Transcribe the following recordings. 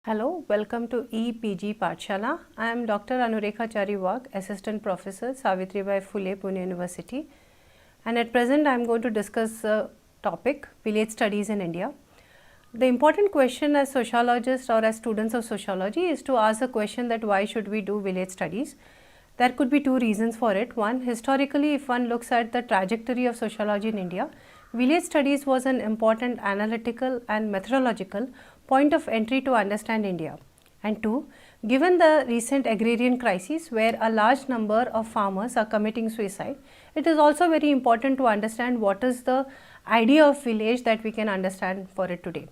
Hello, welcome to EPG Pathshala. I am Dr. Anurekha Chariwag, Assistant Professor, Savitribai Phule, Pune University. And at present, I am going to discuss the topic village studies in India. The important question as sociologists or as students of sociology is to ask the question that why should we do village studies? There could be two reasons for it. One, historically, if one looks at the trajectory of sociology in India, village studies was an important analytical and methodological point of entry to understand India. And two, given the recent agrarian crisis where a large number of farmers are committing suicide, it is also very important to understand what is the idea of village that we can understand for it today.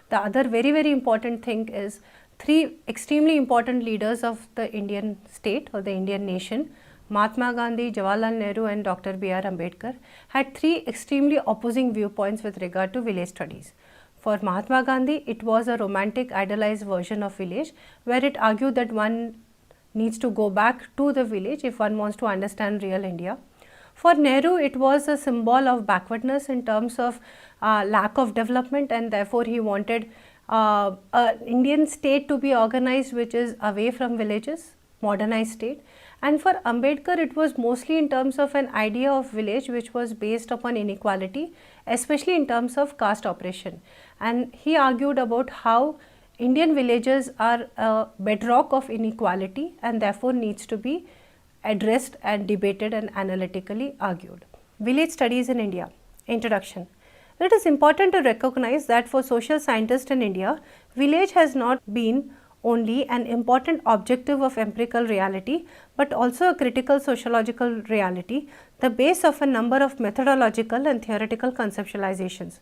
The other very important thing is three extremely important leaders of the Indian state or the Indian nation, Mahatma Gandhi, Jawaharlal Nehru and Dr. B.R. Ambedkar, had three extremely opposing viewpoints with regard to village studies. For Mahatma Gandhi, it was a romantic idealized version of village where it argued that one needs to go back to the village if one wants to understand real India. For Nehru, it was a symbol of backwardness in terms of lack of development, and therefore he wanted an Indian state to be organized which is away from villages, modernized state. And for Ambedkar, it was mostly in terms of an idea of village which was based upon inequality, especially in terms of caste oppression. And he argued about how Indian villages are a bedrock of inequality and therefore needs to be addressed and debated and analytically argued. Village studies in India. Introduction. It is important to recognize that for social scientists in India, village has not been only an important objective of empirical reality, but also a critical sociological reality, the base of a number of methodological and theoretical conceptualizations.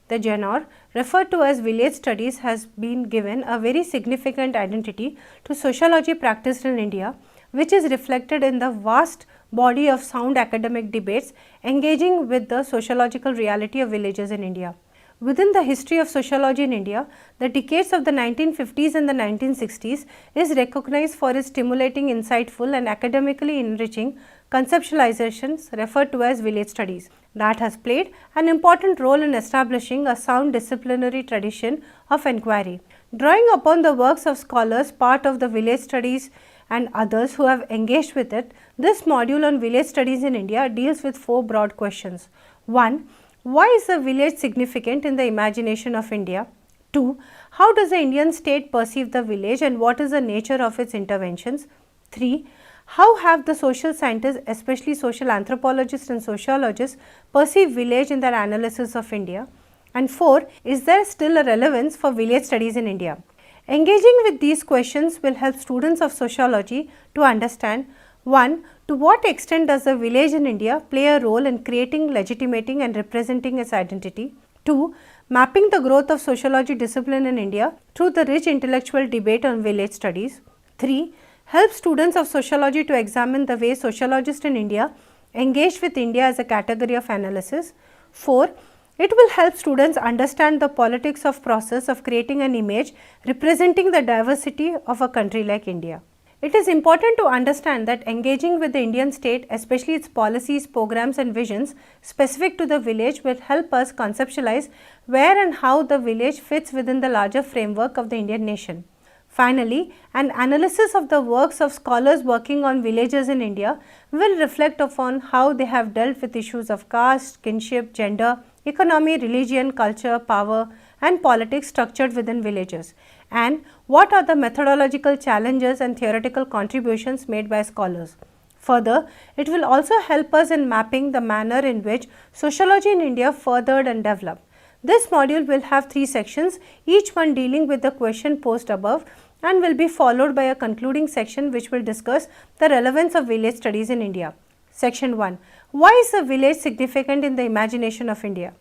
The genre referred to as village studies has been given a very significant identity to sociology practiced in India, which is reflected in the vast body of sound academic debates engaging with the sociological reality of villages in India. Within the history of sociology in India, the decades of the 1950s and the 1960s is recognized for its stimulating, insightful and academically enriching conceptualizations referred to as village studies that has played an important role in establishing a sound disciplinary tradition of inquiry. Drawing upon the works of scholars part of the village studies and others who have engaged with it, this module on village studies in India deals with four broad questions. 1. Why is the village significant in the imagination of India? 2. How does the Indian state perceive the village and what is the nature of its interventions? 3. How have the social scientists, especially social anthropologists and sociologists, perceived village in their analysis of India? And 4. Is there still a relevance for village studies in India? Engaging with these questions will help students of sociology to understand 1. To what extent does the village in India play a role in creating, legitimating and representing its identity? 2. Mapping the growth of sociology discipline in India through the rich intellectual debate on village studies. 3. Help students of sociology to examine the way sociologists in India engage with India as a category of analysis. 4. It will help students understand the politics of process of creating an image representing the diversity of a country like India. It is important to understand that engaging with the Indian state, especially its policies, programs and visions specific to the village will help us conceptualize where and how the village fits within the larger framework of the Indian nation. Finally, an analysis of the works of scholars working on villages in India will reflect upon how they have dealt with issues of caste, kinship, gender, economy, religion, culture, power and politics structured within villages, and what are the methodological challenges and theoretical contributions made by scholars. Further, it will also help us in mapping the manner in which sociology in India furthered and developed. This module will have 3 sections, each one dealing with the question posed above, and will be followed by a concluding section which will discuss the relevance of village studies in India. Section 1. Why is the village significant in the imagination of India?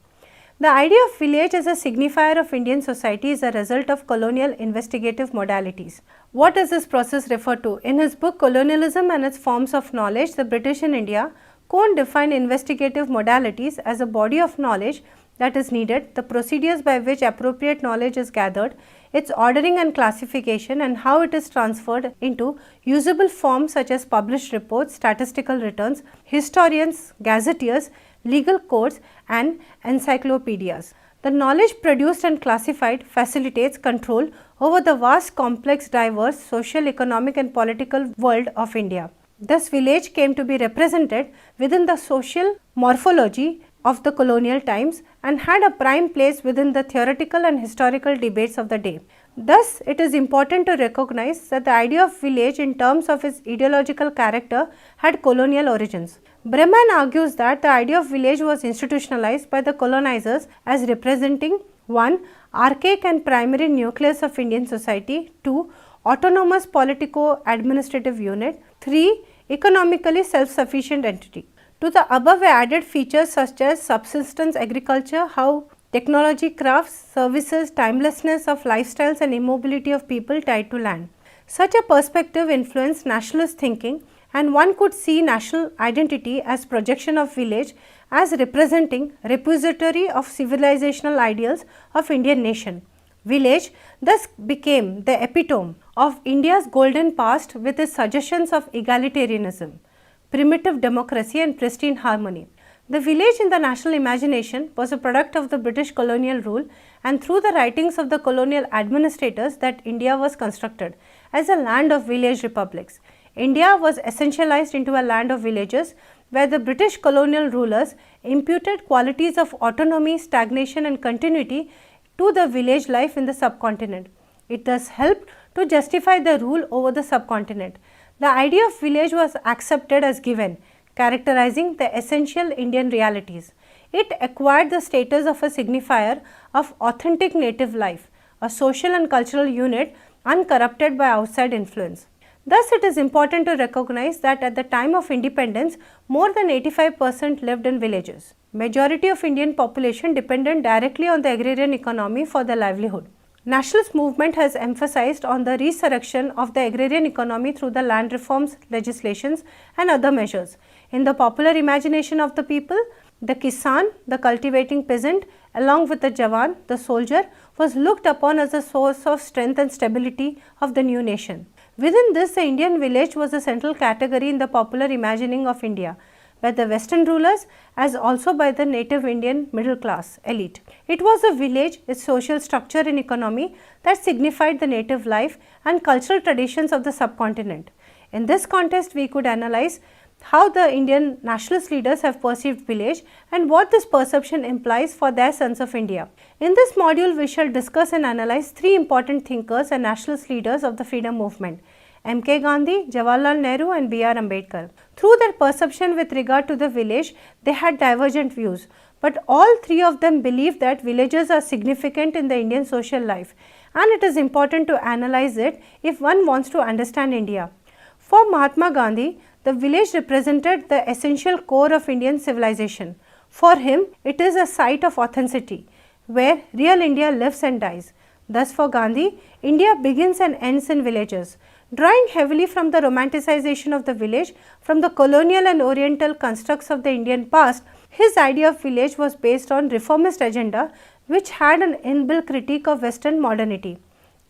The idea of village as a signifier of Indian society is a result of colonial investigative modalities. What does this process refer to? In his book Colonialism and its Forms of Knowledge, The British in India, Cohn defined investigative modalities as a body of knowledge that is needed, the procedures by which appropriate knowledge is gathered, its ordering and classification, and how it is transferred into usable forms such as published reports, statistical returns, historians, gazetteers, legal codes and encyclopedias. The knowledge produced and classified facilitates control over the vast, complex, diverse social, economic and political world of India. Thus, village came to be represented within the social morphology of the colonial times and had a prime place within the theoretical and historical debates of the day. Thus, it is important to recognize that the idea of village in terms of its ideological character had colonial origins. Breman argues that the idea of village was institutionalized by the colonizers as representing 1. Archaic and primary nucleus of Indian society, 2. Autonomous politico-administrative unit, 3. Economically self-sufficient entity. To the above added features such as subsistence agriculture, how technology, crafts, services, timelessness of lifestyles and immobility of people tied to land. Such a perspective influenced nationalist thinking, and one could see national identity as projection of village as representing repository of civilizational ideals of Indian nation. Village thus became the epitome of India's golden past with its suggestions of egalitarianism, primitive democracy and pristine harmony. The village in the national imagination was a product of the British colonial rule, and through the writings of the colonial administrators that India was constructed as a land of village republics. India was essentialized into a land of villages where the British colonial rulers imputed qualities of autonomy, stagnation and continuity to the village life in the subcontinent. It thus helped to justify the rule over the subcontinent. The idea of village was accepted as given, characterizing the essential Indian realities. It acquired the status of a signifier of authentic native life, a social and cultural unit uncorrupted by outside influence. Thus, it is important to recognize that at the time of independence, more than 85% lived in villages. Majority of Indian population depended directly on the agrarian economy for their livelihood. Nationalist movement has emphasized on the resurrection of the agrarian economy through the land reforms, legislations and other measures. In the popular imagination of the people, the Kisan, the cultivating peasant, along with the Jawan, the soldier, was looked upon as a source of strength and stability of the new nation. Within this, the Indian village was a central category in the popular imagining of India, by the Western rulers as also by the native Indian middle class elite. It was a village, its social structure and economy that signified the native life and cultural traditions of the subcontinent. In this context, we could analyze how the Indian nationalist leaders have perceived village and what this perception implies for their sense of India. In this module, we shall discuss and analyze three important thinkers and nationalist leaders of the freedom movement: M.K. Gandhi, Jawaharlal Nehru and B.R. Ambedkar. Through their perception with regard to the village, they had divergent views, but all three of them believed that villages are significant in the Indian social life, and it is important to analyze it if one wants to understand India. For Mahatma Gandhi, the village represented the essential core of Indian civilization. For him, it is a site of authenticity, where real India lives and dies. Thus, for Gandhi, India begins and ends in villages. Drawing heavily from the romanticization of the village, from the colonial and oriental constructs of the Indian past, his idea of village was based on reformist agenda which had an inbuilt critique of Western modernity.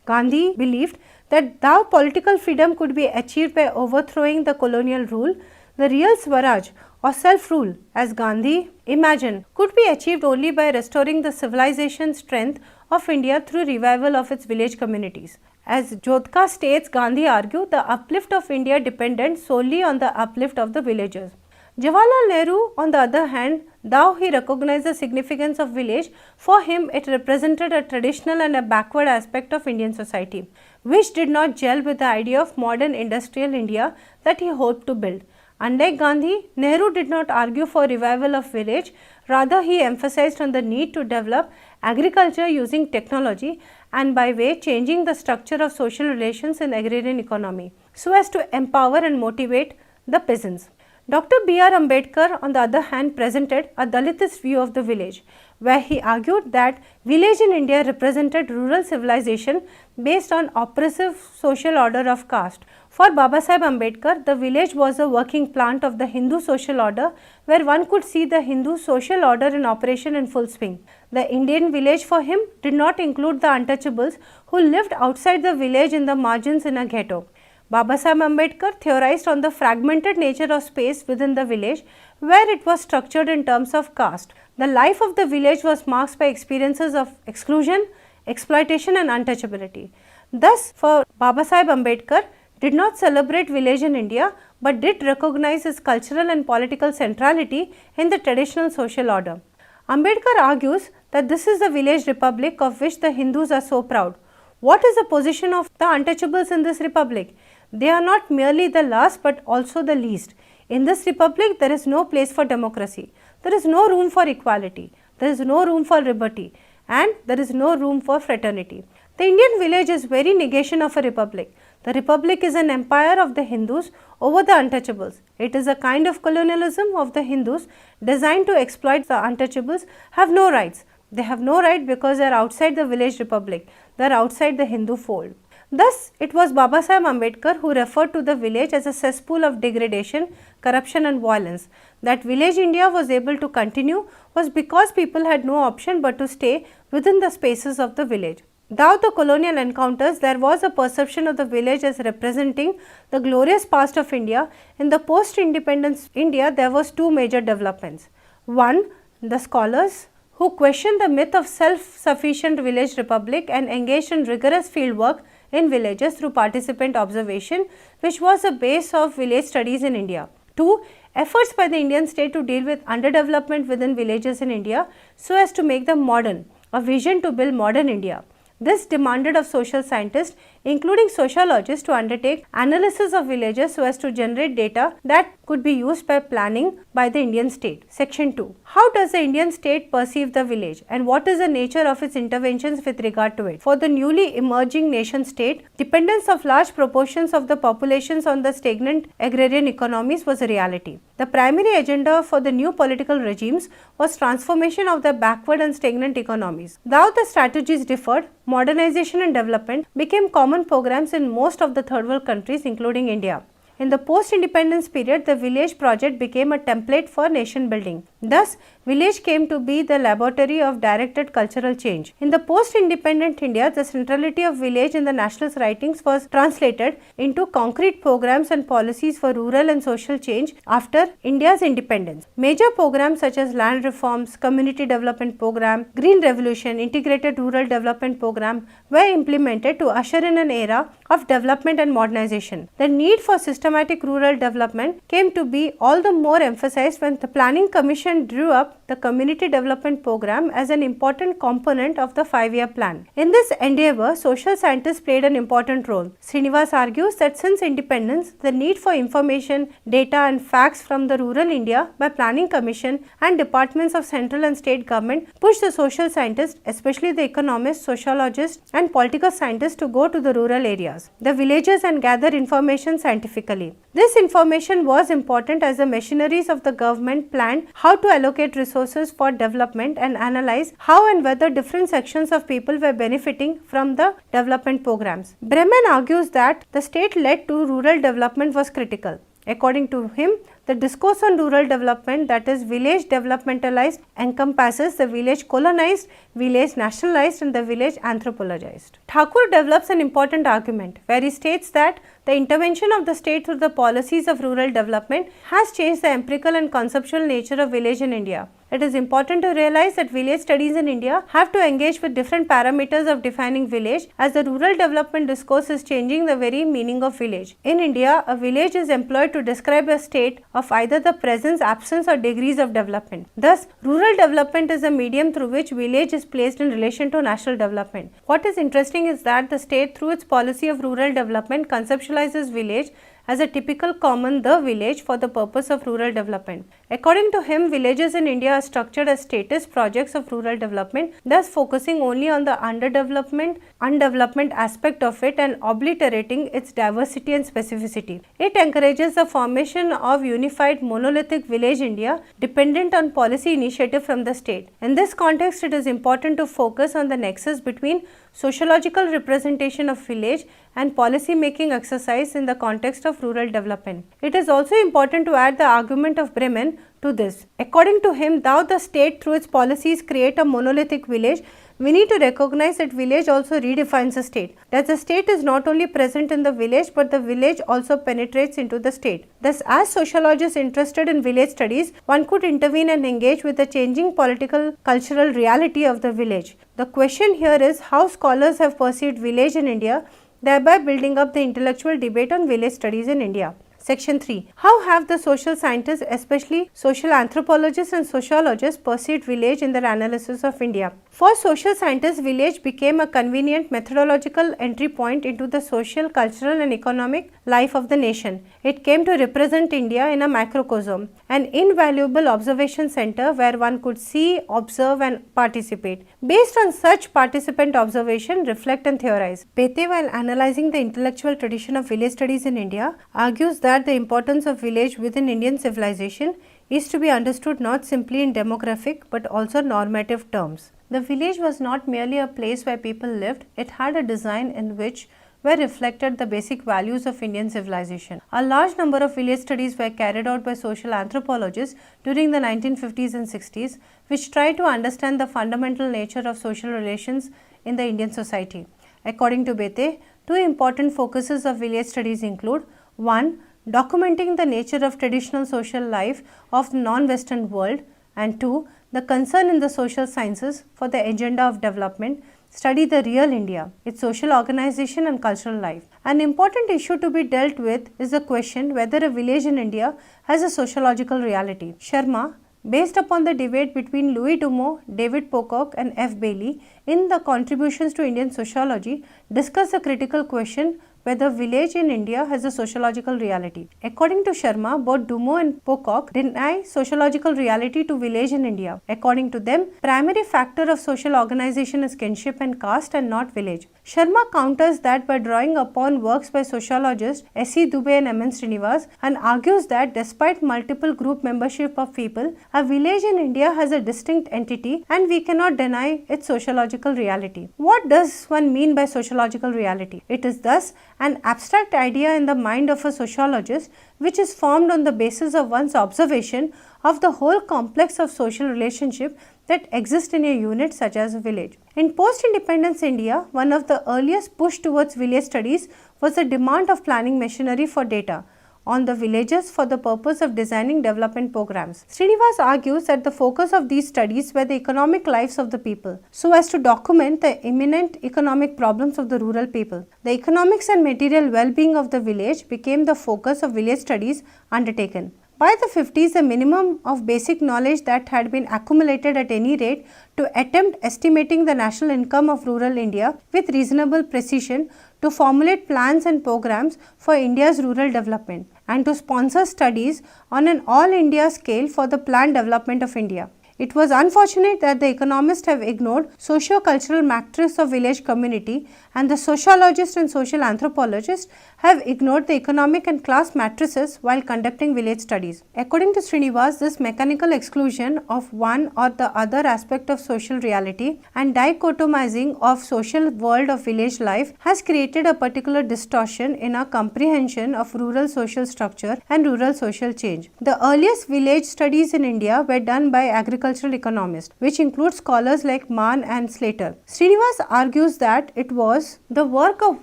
Gandhi believed that though political freedom could be achieved by overthrowing the colonial rule, the real Swaraj or self-rule, as Gandhi imagined, could be achieved only by restoring the civilization strength of India through revival of its village communities. As Jodhka states, Gandhi argued the uplift of India depended solely on the uplift of the villagers. Jawaharlal Nehru, on the other hand, though he recognized the significance of village, for him it represented a traditional and a backward aspect of Indian society, which did not gel with the idea of modern industrial India that he hoped to build. Unlike Gandhi, Nehru did not argue for revival of village, rather he emphasized on the need to develop agriculture using technology and by way changing the structure of social relations in agrarian economy so as to empower and motivate the peasants. Dr. B.R. Ambedkar, on the other hand, presented a Dalitist view of the village, where he argued that village in India represented rural civilization based on oppressive social order of caste. For Babasaheb Ambedkar, the village was a working plant of the Hindu social order, where one could see the Hindu social order in operation in full swing. The Indian village for him did not include the untouchables who lived outside the village in the margins in a ghetto. Babasaheb Ambedkar theorized on the fragmented nature of space within the village, where it was structured in terms of caste. The life of the village was marked by experiences of exclusion, exploitation and untouchability. Thus, for Baba Sahib Ambedkar did not celebrate village in India, but did recognize its cultural and political centrality in the traditional social order. Ambedkar argues that this is the village republic of which the Hindus are so proud. What is the position of the untouchables in this republic? They are not merely the last but also the least. In this republic, there is no place for democracy. There is no room for equality. There is no room for liberty. And there is no room for fraternity. The Indian village is very negation of a republic. The republic is an empire of the Hindus over the untouchables. It is a kind of colonialism of the Hindus designed to exploit the untouchables have no rights. They have no right because they are outside the village republic. They are outside the Hindu fold. Thus, it was Baba Sahib Ambedkar who referred to the village as a cesspool of degradation, corruption and violence. That village India was able to continue was because people had no option but to stay within the spaces of the village. Without the colonial encounters, there was a perception of the village as representing the glorious past of India. In the post-independence India, there was two major developments. One, the scholars who questioned the myth of self-sufficient village republic and engaged in rigorous fieldwork in villages through participant observation, which was the base of village studies in India. 2. Efforts by the Indian state to deal with underdevelopment within villages in India so as to make them modern, a vision to build modern India. This demanded of social scientists, including sociologists, to undertake analysis of villages so as to generate data that could be used by planning by the Indian state. Section 2. How does the Indian state perceive the village and what is the nature of its interventions with regard to it? For the newly emerging nation state, dependence of large proportions of the populations on the stagnant agrarian economies was a reality. The primary agenda for the new political regimes was transformation of the backward and stagnant economies. Though the strategies differed, modernization and development became common programs in most of the third world countries including India. In the post-independence period, the village project became a template for nation building. Thus, village came to be the laboratory of directed cultural change. In the post-independent India, the centrality of village in the nationalist writings was translated into concrete programs and policies for rural and social change after India's independence. Major programs such as land reforms, community development program, green revolution, integrated rural development program were implemented to usher in an era of development and modernization. The need for systematic rural development came to be all the more emphasized when the Planning Commission drew up the Community Development Program as an important component of the 5-year plan. In this endeavor, social scientists played an important role. Srinivas argues that since independence, the need for information, data and facts from the rural India by Planning Commission and departments of central and state government pushed the social scientists, especially the economists, sociologists and political scientists to go to the rural areas, the villages and gather information scientifically. This information was important as the machineries of the government planned how to allocate resources for development and analyze how and whether different sections of people were benefiting from the development programs. Bremen argues that the state-led to rural development was critical. According to him, the discourse on rural development, that is village developmentalized, encompasses the village colonized, village nationalized and the village anthropologized. Thakur develops an important argument where he states that the intervention of the state through the policies of rural development has changed the empirical and conceptual nature of village in India. It is important to realize that village studies in India have to engage with different parameters of defining village, as the rural development discourse is changing the very meaning of village. In India, a village is employed to describe a state of either the presence, absence or degrees of development. Thus, rural development is a medium through which village is placed in relation to national development. What is interesting is that the state, through its policy of rural development, conceptualizes village as a typical common village for the purpose of rural development. According to him, villages in India are structured as status projects of rural development, thus focusing only on the undevelopment aspect of it and obliterating its diversity and specificity. It encourages the formation of unified monolithic village India dependent on policy initiative from the state. In this context, it is important to focus on the nexus between sociological representation of village and policy making exercise in the context of rural development. It is also important to add the argument of Bremen to this. According to him, though the state through its policies create a monolithic village, we need to recognize that village also redefines the state. That the state is not only present in the village, but the village also penetrates into the state. Thus, as sociologists interested in village studies, one could intervene and engage with the changing political cultural reality of the village. The question here is how scholars have perceived village in India thereby building up the intellectual debate on village studies in India. Section 3. How have the social scientists, especially social anthropologists and sociologists, perceived village in their analysis of India? For social scientists, village became a convenient methodological entry point into the social, cultural and economic life of the nation. It came to represent India in a macrocosm, an invaluable observation center where one could see, observe and participate. Based on such participant observation, reflect and theorize. Bethe, while analyzing the intellectual tradition of village studies in India, argues that the importance of village within Indian civilization is to be understood not simply in demographic but also normative terms. The village was not merely a place where people lived, it had a design in which were reflected the basic values of Indian civilization. A large number of village studies were carried out by social anthropologists during the 1950s and 60s, which tried to understand the fundamental nature of social relations in the Indian society. According to Bethe, two important focuses of village studies include: 1. Documenting the nature of traditional social life of the non-Western world, and 2. The concern in the social sciences for the agenda of development, study the real India, its social organization and cultural life. An important issue to be dealt with is the question whether a village in India has a sociological reality. Sharma, based upon the debate between Louis Dumont, David Pocock and F. Bailey in the Contributions to Indian Sociology, discussed the critical question whether village in India has a sociological reality. According to Sharma, both Dumont and Pocock deny sociological reality to village in India. According to them, primary factor of social organization is kinship and caste and not village. Sharma counters that by drawing upon works by sociologists S.C. Dubey and M.N. Srinivas, and argues that despite multiple group membership of people, a village in India has a distinct entity and we cannot deny its sociological reality. What does one mean by sociological reality? It is thus an abstract idea in the mind of a sociologist which is formed on the basis of one's observation of the whole complex of social relationship that exist in a unit such as a village. In post-independence India, one of the earliest push towards village studies was the demand of planning machinery for data on the villages for the purpose of designing development programs. Srinivas argues that the focus of these studies were the economic lives of the people, so as to document the imminent economic problems of the rural people. The economics and material well-being of the village became the focus of village studies undertaken. By the 50s, the minimum of basic knowledge that had been accumulated at any rate to attempt estimating the national income of rural India with reasonable precision, to formulate plans and programs for India's rural development, and to sponsor studies on an all-India scale for the planned development of India. It was unfortunate that the economists have ignored socio-cultural matrix of village community, and the sociologists and social anthropologists have ignored the economic and class matrices while conducting village studies. According to Srinivas, this mechanical exclusion of one or the other aspect of social reality and dichotomizing of social world of village life has created a particular distortion in our comprehension of rural social structure and rural social change. The earliest village studies in India were done by agricultural economists, which include scholars like Mann and Slater. Srinivas argues that it was the work of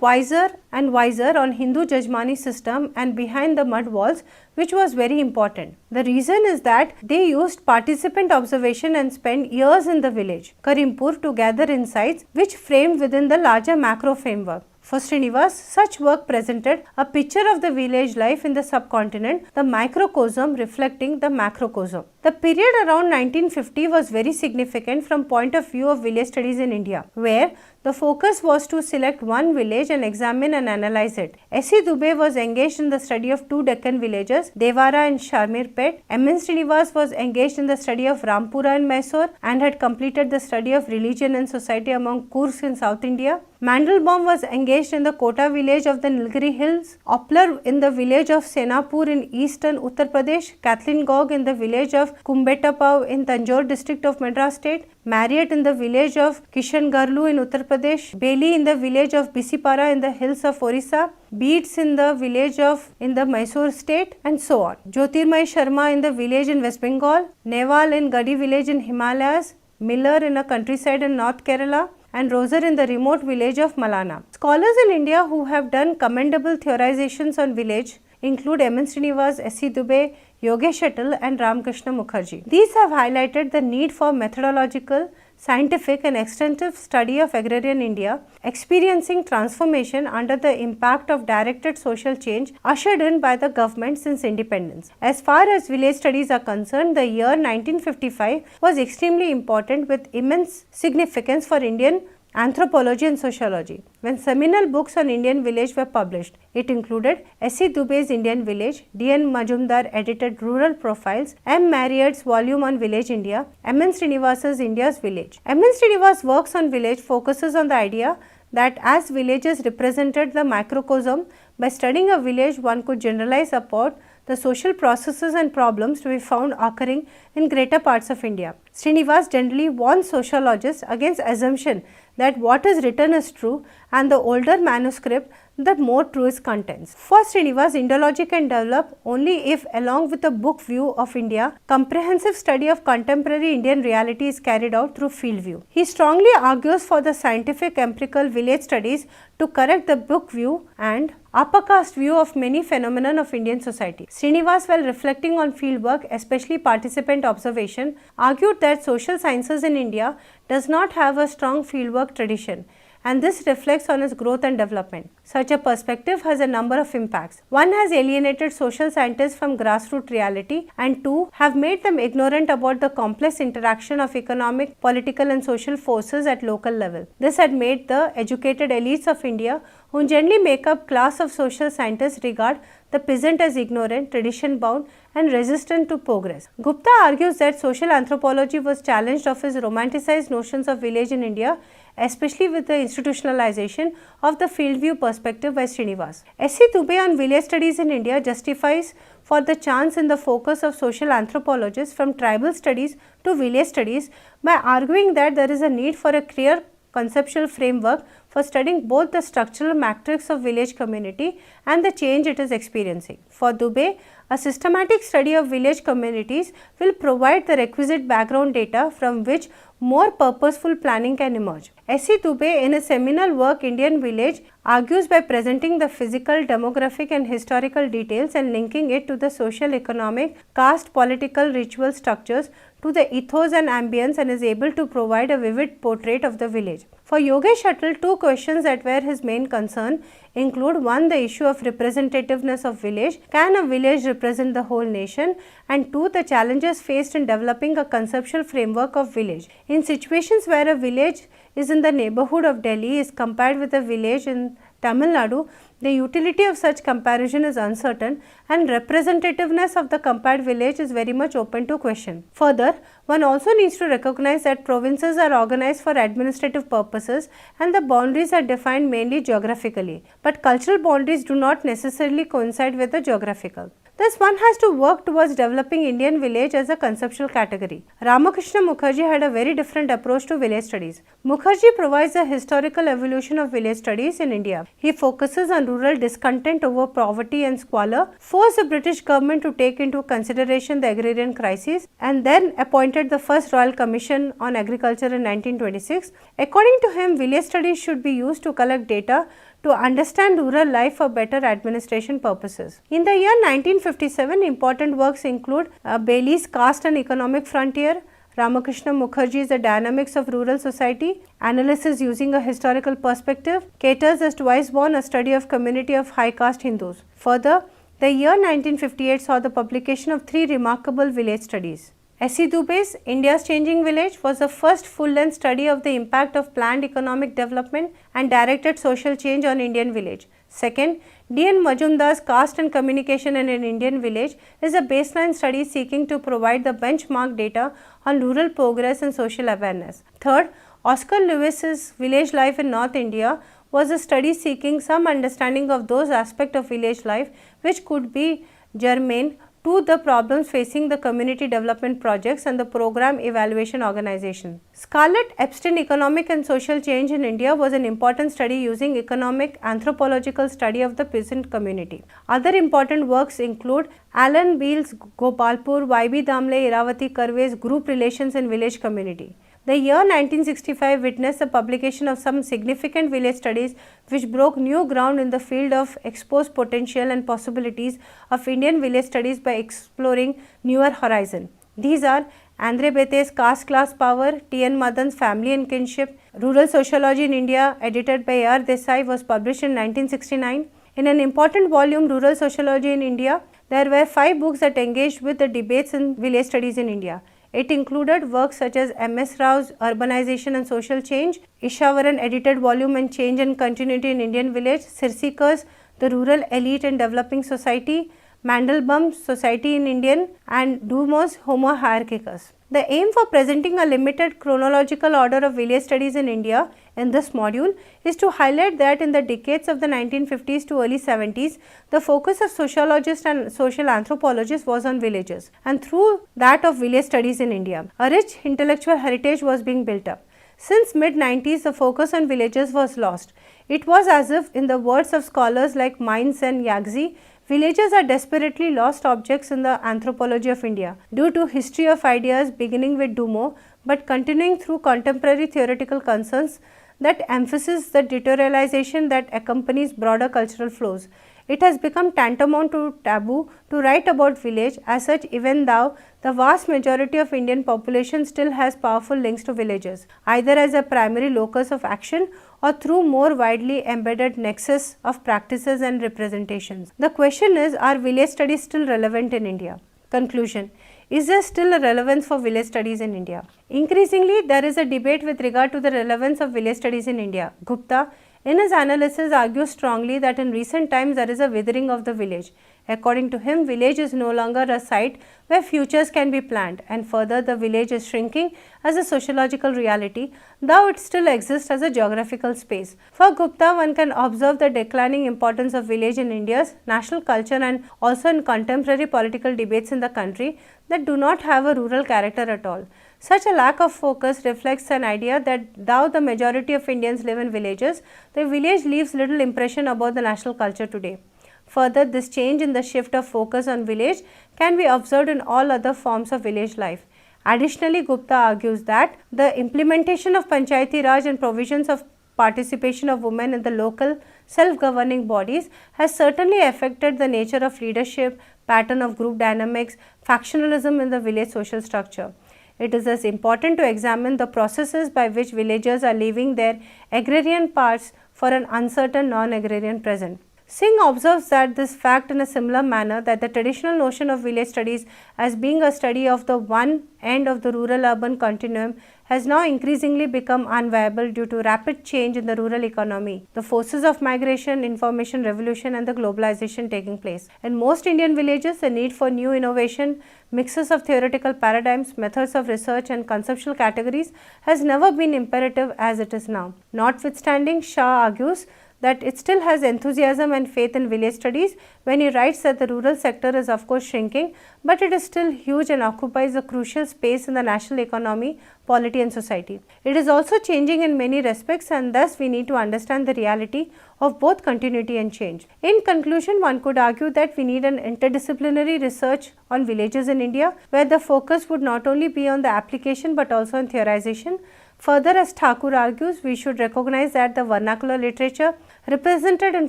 Weiser and Weiser on Hindu Jajmani system and behind the mud walls which was very important. The reason is that they used participant observation and spent years in the village, Karimpur, to gather insights which framed within the larger macro framework. For Srinivas, such work presented a picture of the village life in the subcontinent, the microcosm reflecting the macrocosm. The period around 1950 was very significant from point of view of village studies in India, where the focus was to select one village and examine and analyze it. S.C. Dubey was engaged in the study of two Deccan villages, Devara and Shamirpet. M.N. Srinivas was engaged in the study of Rampura and Mysore and had completed the study of religion and society among Kurks in South India. Mandelbaum was engaged in the Kota village of the Nilgiri Hills, Opler in the village of Senapur in eastern Uttar Pradesh, Kathleen Gog in the village of Kumbetapau in Tanjore district of Madras state, Marriott in the village of Kishangarlu in Uttar Pradesh, Bailey in the village of Bisipara in the hills of Orissa, Beats in the village of in the Mysore state, and so on. Jyotirmay Sharma in the village in West Bengal, Newal in Gadi village in Himalayas, Miller in a countryside in North Kerala, and Roser in the remote village of Malana. Scholars in India who have done commendable theorizations on village include M.N. Srinivas, S.C. Dubey, Yogesh Atal and Ramakrishna Mukherjee. These have highlighted the need for methodological, scientific and extensive study of agrarian India, experiencing transformation under the impact of directed social change ushered in by the government since independence. As far as village studies are concerned, the year 1955 was extremely important with immense significance for Indian anthropology and sociology, when seminal books on Indian village were published. It included S.C. Dubey's Indian Village, D.N. Majumdar edited Rural Profiles, M. Marriott's volume on Village India, M.N. Srinivasa's India's Village. M.N. Srinivasa's works on village focuses on the idea that as villages represented the macrocosm, by studying a village one could generalize about the social processes and problems to be found occurring in greater parts of India. Srinivas generally warns sociologists against assumption that what is written is true and the older manuscript that more true is contents. For Srinivas, Indology can develop only if, along with a book view of India, comprehensive study of contemporary Indian reality is carried out through field view. He strongly argues for the scientific empirical village studies to correct the book view and upper caste view of many phenomena of Indian society. Srinivas, while reflecting on field work, especially participant observation, argued that social sciences in India does not have a strong fieldwork tradition, and this reflects on its growth and development. Such a perspective has a number of impacts. One, has alienated social scientists from grassroots reality, and two, have made them ignorant about the complex interaction of economic, political and social forces at local level. This had made the educated elites of India, who generally make up class of social scientists, regard the peasant as ignorant, tradition bound and resistant to progress. Gupta argues that social anthropology was challenged of his romanticized notions of village in India, especially with the institutionalization of the field view perspective by Srinivas. S.C. Dubey on village studies in India justifies for the chance in the focus of social anthropologists from tribal studies to village studies by arguing that there is a need for a clear conceptual framework for studying both the structural matrix of village community and the change it is experiencing. For Dubey, a systematic study of village communities will provide the requisite background data from which more purposeful planning can emerge. S.C. Dubey, in his seminal work Indian Village, argues by presenting the physical, demographic and historical details and linking it to the social, economic, caste, political, ritual structures to the ethos and ambience, and is able to provide a vivid portrait of the village. For Yogesh Attal, two questions that were his main concern include: one, the issue of representativeness of village, can a village represent the whole nation, and two, the challenges faced in developing a conceptual framework of village. In situations where a village is in the neighborhood of Delhi is compared with a village in Tamil Nadu, the utility of such comparison is uncertain, and representativeness of the compared village is very much open to question. Further, one also needs to recognize that provinces are organized for administrative purposes and the boundaries are defined mainly geographically, but cultural boundaries do not necessarily coincide with the geographical. Thus, one has to work towards developing Indian village as a conceptual category. Ramakrishna Mukherjee had a very different approach to village studies. Mukherjee provides a historical evolution of village studies in India. He focuses on rural discontent over poverty and squalor, forced the British government to take into consideration the agrarian crisis, and then appointed the first Royal Commission on Agriculture in 1926. According to him, village studies should be used to collect data to understand rural life for better administration purposes. In the year 1957, important works include Bailey's Caste and Economic Frontier, Ramakrishna Mukherjee's The Dynamics of Rural Society, Analysis Using a Historical Perspective, Cater's As Twice Born, a study of community of high caste Hindus. Further, the year 1958 saw the publication of three remarkable village studies. S.C. Dubey's India's Changing Village was the first full-length study of the impact of planned economic development and directed social change on Indian village. Second, D.N. Majumdar's Caste and Communication in an Indian Village is a baseline study seeking to provide the benchmark data on rural progress and social awareness. Third, Oscar Lewis's Village Life in North India was a study seeking some understanding of those aspects of village life which could be germane to the problems facing the community development projects and the program evaluation organization. Scarlett Epstein Economic and Social Change in India was an important study using economic anthropological study of the peasant community. Other important works include Alan Beale's Gopalpur, Y.B. Damle, Iravati Karve's Group Relations in Village Community. The year 1965 witnessed the publication of some significant village studies which broke new ground in the field of exposed potential and possibilities of Indian village studies by exploring newer horizons. These are Andre Bete's Caste Class Power, T.N. Madan's Family and Kinship, Rural Sociology in India, edited by A.R. Desai, was published in 1969. In an important volume, Rural Sociology in India, there were 5 books that engaged with the debates in village studies in India. It included works such as M.S. Rao's Urbanization and Social Change, Ishavaran edited volume and Change and Continuity in Indian Village, Sirsikar's The Rural Elite and Developing Society, Mandelbaum's Society in Indian, and Dumont's Homo Hierarchicus. The aim for presenting a limited chronological order of village studies in India in this module is to highlight that in the decades of the 1950s to early 70s, the focus of sociologists and social anthropologists was on villages, and through that of village studies in India, a rich intellectual heritage was being built up. Since mid-90s, the focus on villages was lost. It was as if, in the words of scholars like Mainz and Yagzi, villages are desperately lost objects in the anthropology of India due to history of ideas beginning with Dumont but continuing through contemporary theoretical concerns that emphasize the deteriorization that accompanies broader cultural flows. It has become tantamount to taboo to write about village. As such, even though the vast majority of Indian population still has powerful links to villages, either as a primary locus of action or through more widely embedded nexus of practices and representations. The question is, are village studies still relevant in India? Conclusion: is there still a relevance for village studies in India? Increasingly, there is a debate with regard to the relevance of village studies in India. Gupta, in his analysis, argues strongly that in recent times there is a withering of the village. According to him, village is no longer a site where futures can be planned, and further the village is shrinking as a sociological reality, though it still exists as a geographical space. For Gupta, one can observe the declining importance of village in India's national culture and also in contemporary political debates in the country that do not have a rural character at all. Such a lack of focus reflects an idea that though the majority of Indians live in villages, the village leaves little impression about the national culture today. Further, this change in the shift of focus on village can be observed in all other forms of village life. Additionally, Gupta argues that the implementation of Panchayati Raj and provisions of participation of women in the local self-governing bodies has certainly affected the nature of leadership, pattern of group dynamics, factionalism in the village social structure. It is thus important to examine the processes by which villagers are leaving their agrarian parts for an uncertain non-agrarian present. Singh observes that this fact in a similar manner that the traditional notion of village studies as being a study of the one end of the rural-urban continuum has now increasingly become unviable due to rapid change in the rural economy, the forces of migration, information revolution and the globalization taking place. In most Indian villages, the need for new innovation, mixes of theoretical paradigms, methods of research and conceptual categories has never been imperative as it is now. Notwithstanding, Shah argues that it still has enthusiasm and faith in village studies when he writes that the rural sector is of course shrinking, but it is still huge and occupies a crucial space in the national economy, polity and society. It is also changing in many respects, and thus we need to understand the reality of both continuity and change. In conclusion, one could argue that we need an interdisciplinary research on villages in India, where the focus would not only be on the application but also on theorization. Further, as Thakur argues, we should recognize that the vernacular literature represented in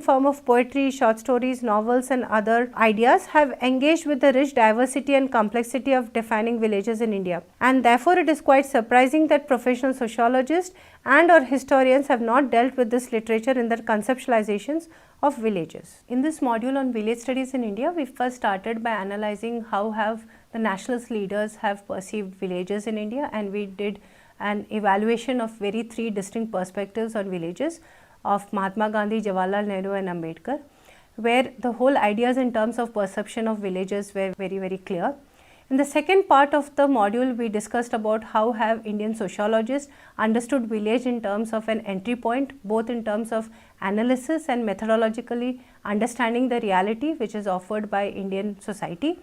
form of poetry, short stories, novels and other ideas have engaged with the rich diversity and complexity of defining villages in India, and therefore it is quite surprising that professional sociologists and or historians have not dealt with this literature in their conceptualizations of villages. In this module on village studies in India, we first started by analyzing how have the nationalist leaders have perceived villages in India, and we did an evaluation of three distinct perspectives on villages of Mahatma Gandhi, Jawaharlal Nehru and Ambedkar, where the whole ideas in terms of perception of villages were very clear. In the second part of the module, we discussed about how have Indian sociologists understood village in terms of an entry point, both in terms of analysis and methodologically understanding the reality which is offered by Indian society,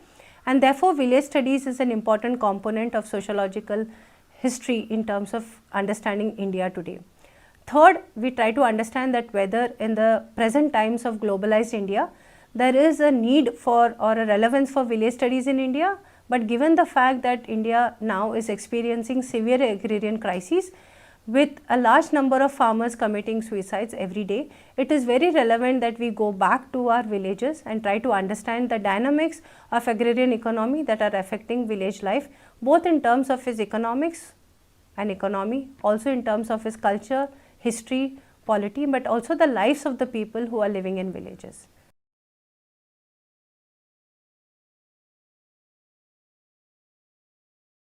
and therefore village studies is an important component of sociological history in terms of understanding India today. Third, we try to understand that whether in the present times of globalized India, there is a need for or a relevance for village studies in India, but given the fact that India now is experiencing severe agrarian crises, with a large number of farmers committing suicides every day, it is very relevant that we go back to our villages and try to understand the dynamics of agrarian economy that are affecting village life, both in terms of its economics and economy, also in terms of its culture, history, polity, but also the lives of the people who are living in villages.